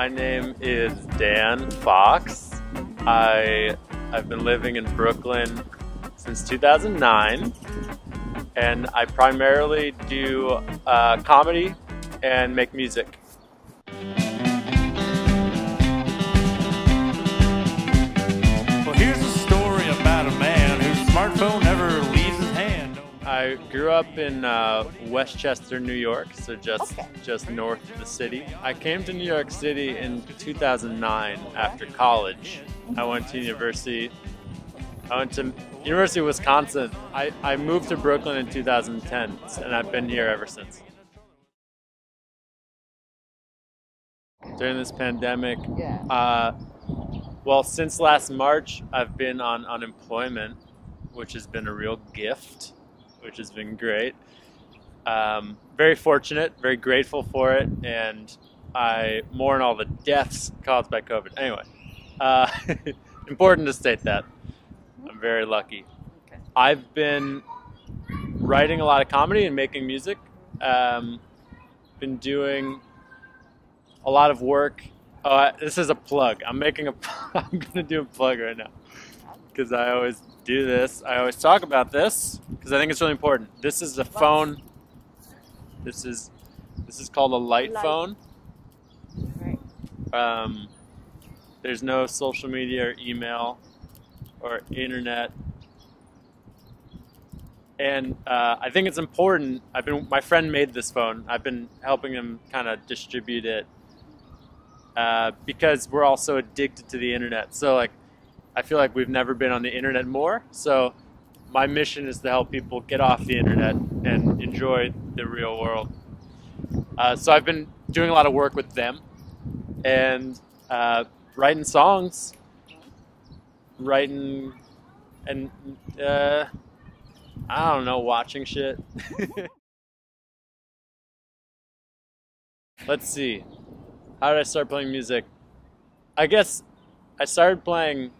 My name is Dan Fox. I've been living in Brooklyn since 2009, and I primarily do comedy and make music. Well, here's a story about a man whose smartphone never leaves his hand. I grew up in Westchester, New York, so just north of the city. I came to New York City in 2009 after college. I went to university. I went to University of Wisconsin. I moved to Brooklyn in 2010, and I've been here ever since. During this pandemic, well, since last March, I've been on unemployment, which has been a real gift, which has been great. Very fortunate, very grateful for it, and I mourn all the deaths caused by COVID. Anyway, important to state that. I'm very lucky. Okay. I've been writing a lot of comedy and making music. Been doing a lot of work. Oh, this is a plug. I'm gonna do a plug right now because I always do this. I always talk about this because I think it's really important. This is a phone. This is called a light phone. Right. There's no social media or email or internet, and I think it's important. My friend made this phone. I've been helping him kind of distribute it because we're all so addicted to the internet. So I feel like we've never been on the internet more. So my mission is to help people get off the internet and enjoy the real world. So I've been doing a lot of work with them and writing songs, and I don't know, watching shit. Let's see. How did I start playing music? I guess I started playing,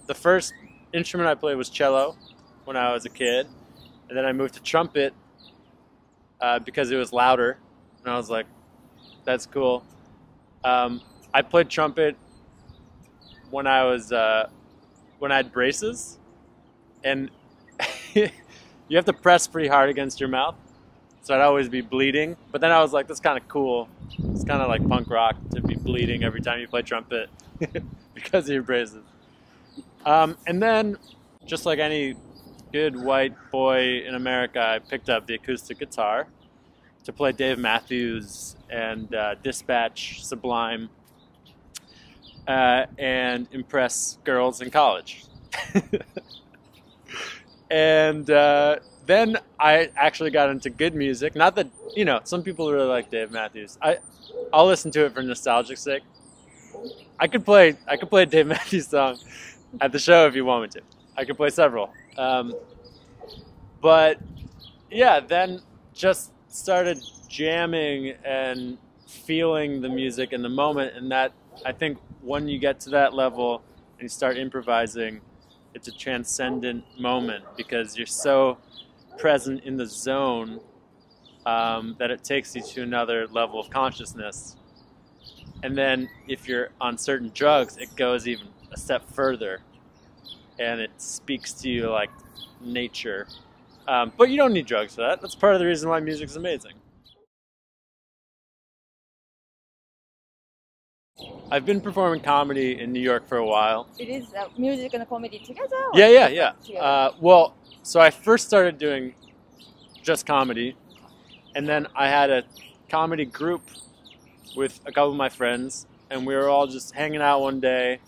the first instrument I played was cello when I was a kid, and then I moved to trumpet because it was louder, and I was like, that's cool. I played trumpet when I had braces, and you have to press pretty hard against your mouth, so I'd always be bleeding. But then I was like, that's kind of cool. It's kind of like punk rock to be bleeding every time you play trumpet because of your braces. And then, just like any good white boy in America, I picked up the acoustic guitar to play Dave Matthews and Dispatch, Sublime, and impress girls in college. And then I actually got into good music. Not that, some people really like Dave Matthews. I'll listen to it for nostalgic sake. I could play a Dave Matthews song at the show if you want me to. I could play several. But yeah, then just started jamming and feeling the music in the moment, and that, I think, when you get to that level and you start improvising, it's a transcendent moment because you're so present in the zone that it takes you to another level of consciousness. And then if you're on certain drugs, it goes even a step further, and it speaks to you like nature. But you don't need drugs for that. That's part of the reason why music's amazing. I've been performing comedy in New York for a while. It is music and comedy together? Or Yeah. together? Well, so I first started doing just comedy, and then I had a comedy group with a couple of my friends, and we were all just hanging out one day,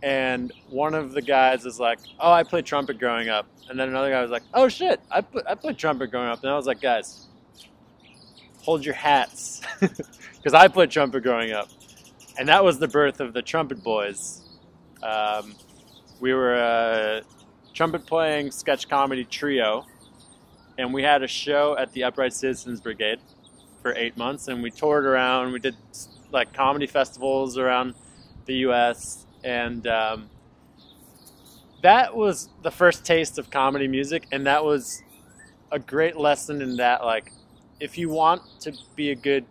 and one of the guys was like, oh, I played trumpet growing up. And then another guy was like, oh shit, I played trumpet growing up. And I was like, guys, hold your hats, because I played trumpet growing up. And that was the birth of the Trumpet Boys. We were a trumpet playing sketch comedy trio, and we had a show at the Upright Citizens Brigade for 8 months, and we toured around. We did like comedy festivals around the U.S., and that was the first taste of comedy music, and that was a great lesson in that, like, if you want to be a good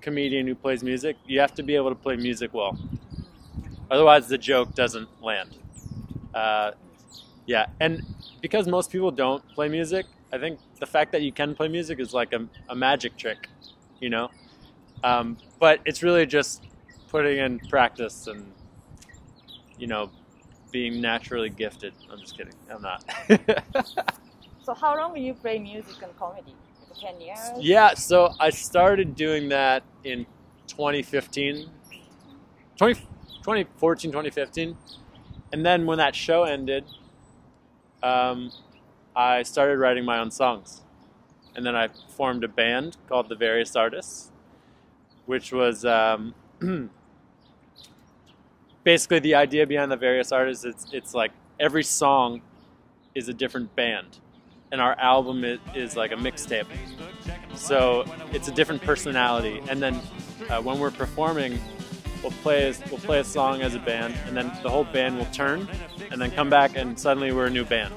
comedian who plays music, you have to be able to play music well. Otherwise, the joke doesn't land. Yeah, and because most people don't play music, I think the fact that you can play music is like a magic trick, you know? But it's really just putting in practice and, you know, being naturally gifted. I'm just kidding. I'm not. So how long will you play music and comedy? 10 years? Yeah, so I started doing that in 2014, 2015. And then when that show ended, I started writing my own songs. And then I formed a band called The Various Artists, which was basically the idea behind The Various Artists. It's like every song is a different band. And our album is like a mixtape. So it's a different personality. And then when we're performing, we'll play a song as a band, and then the whole band will turn, and then come back, and suddenly we're a new band.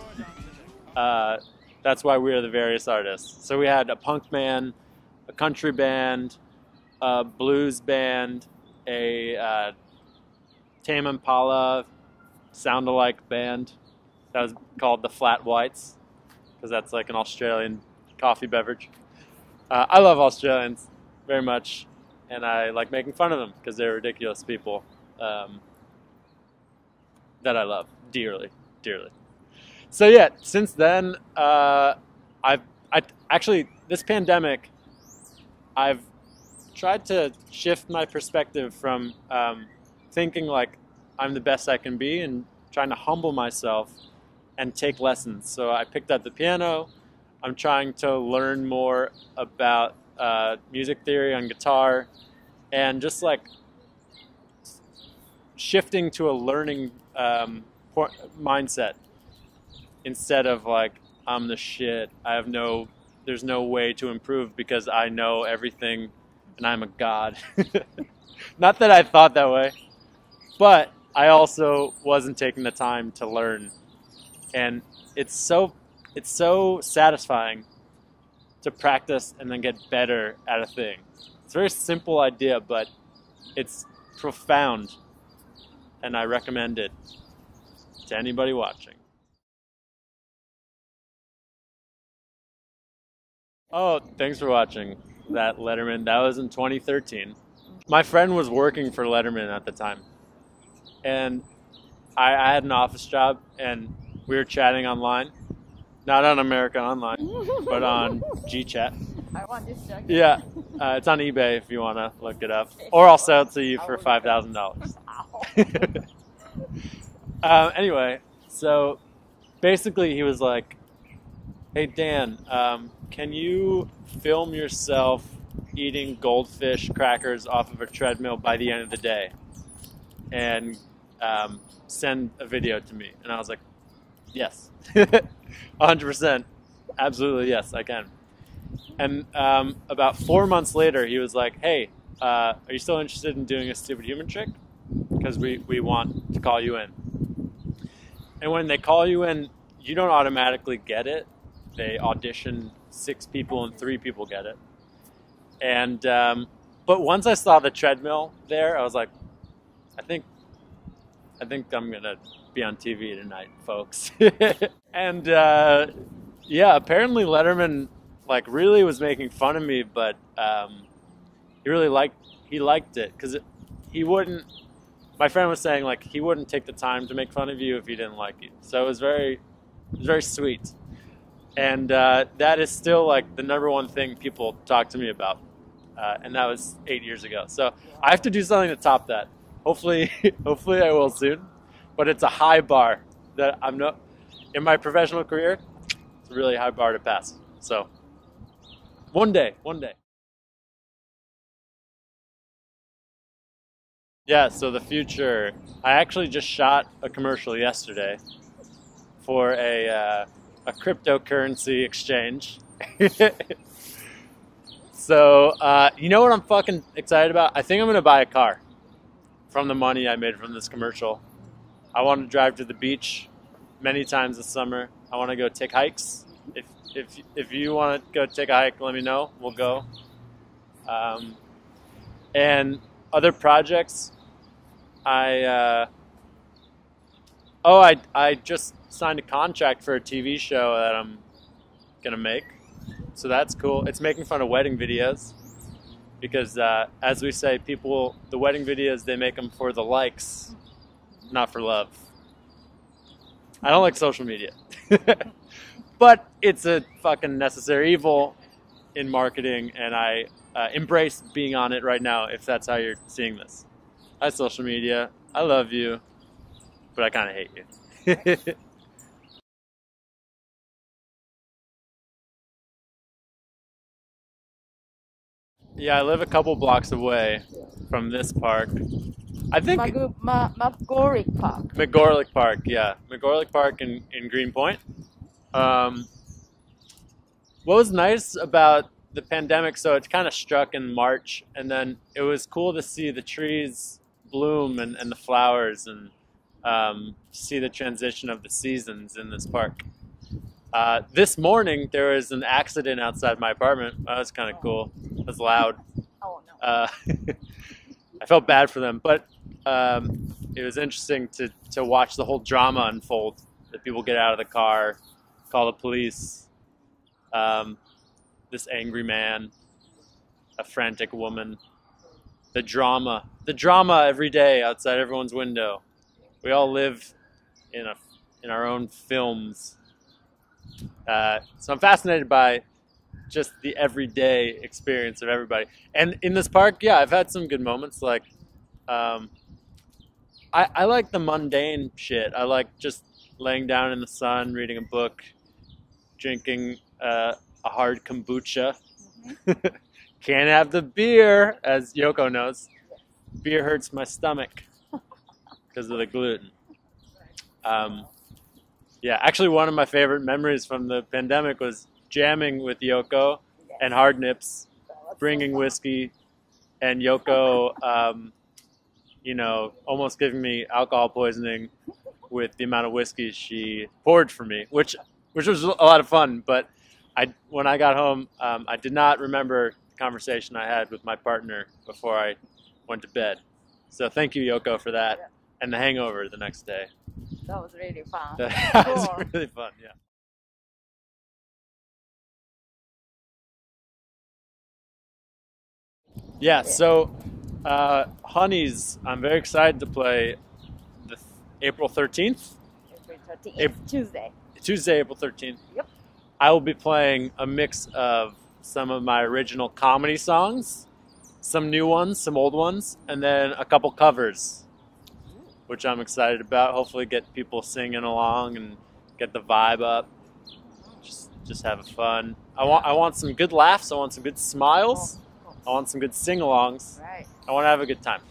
That's why we are The Various Artists. So we had a punk band, a country band, a blues band, a Tame Impala sound-alike band that was called the Flat Whites, because that's like an Australian coffee beverage. I love Australians very much, and I like making fun of them because they're ridiculous people that I love dearly, dearly. So yeah, since then, actually this pandemic, I've tried to shift my perspective from thinking like I'm the best I can be and trying to humble myself and take lessons. So I picked up the piano. I'm trying to learn more about music theory on guitar, and just like shifting to a learning mindset instead of like I'm the shit. There's no way to improve because I know everything and I'm a god. Not that I thought that way, but I also wasn't taking the time to learn. And it's so satisfying to practice and then get better at a thing. It's a very simple idea, but it's profound, and I recommend it to anybody watching. Oh, thanks for watching that Letterman. That was in 2013. My friend was working for Letterman at the time, and I had an office job, and we were chatting online. Not on America Online, but on GChat. I want this jacket. Yeah, it's on eBay if you want to look it up. Or I'll sell it to you for $5,000. Anyway, so basically he was like, hey Dan, can you film yourself eating goldfish crackers off of a treadmill by the end of the day? And send a video to me. And I was like, yes. 100%. Absolutely, yes, I can. And about 4 months later, he was like, hey, are you still interested in doing a stupid human trick? Because we want to call you in. And when they call you in, you don't automatically get it. They audition 6 people and 3 people get it. And but once I saw the treadmill there, I was like, I think I'm gonna be on TV tonight, folks. And yeah, apparently Letterman like really was making fun of me, but he liked it because he wouldn't. My friend was saying like he wouldn't take the time to make fun of you if he didn't like you. So it was very sweet, and that is still like the #1 thing people talk to me about, and that was 8 years ago. So I have to do something to top that. Hopefully I will soon, but it's a high bar that I'm not in my professional career. It's a really high bar to pass. So one day. Yeah, so the future. I actually just shot a commercial yesterday for a cryptocurrency exchange. So you know what I'm fucking excited about? I think I'm gonna buy a car from the money I made from this commercial. I want to drive to the beach many times this summer. I want to go take hikes. If you want to go take a hike, let me know. We'll go. And other projects, I just signed a contract for a TV show that I'm gonna make, so that's cool. It's making fun of wedding videos because, as we say, the wedding videos, they make them for the likes, not for love. I don't like social media, but it's a fucking necessary evil in marketing, and I embrace being on it right now, if that's how you're seeing this. Hi, social media. I love you, but I kind of hate you. Yeah, I live a couple blocks away from this park. I think McGorrick Park. McGorlick Park, yeah. McGorlick Park in Greenpoint. What was nice about the pandemic, so it kind of struck in March, and then it was cool to see the trees bloom and the flowers, and see the transition of the seasons in this park. This morning there was an accident outside my apartment. That was kind of cool. It was loud. Oh no. I felt bad for them, but it was interesting to watch the whole drama unfold. That people get out of the car, call the police, this angry man, a frantic woman, the drama every day outside everyone's window. We all live in our own films. So I'm fascinated by just the everyday experience of everybody. And in this park, yeah, I've had some good moments. Like, I like the mundane shit. I like just laying down in the sun, reading a book, drinking a hard kombucha. Can't have the beer, as Yoko knows. Beer hurts my stomach because of the gluten. Yeah, actually one of my favorite memories from the pandemic was jamming with Yoko and Hard Nips, bringing whiskey, and Yoko, almost giving me alcohol poisoning with the amount of whiskey she poured for me, which was a lot of fun. But when I got home, I did not remember the conversation I had with my partner before I went to bed. So thank you, Yoko, for that, and the hangover the next day. That was really fun. That was really fun, yeah. Yeah, so Honeys, I'm very excited to play the April 13th. April 13th. Tuesday. Tuesday, April 13th. Yep. I will be playing a mix of some of my original comedy songs, some new ones, some old ones, and then a couple covers, which I'm excited about. Hopefully get people singing along and get the vibe up. Just have fun. I want some good laughs. I want some good smiles. I want some good sing-alongs. Right. I want to have a good time.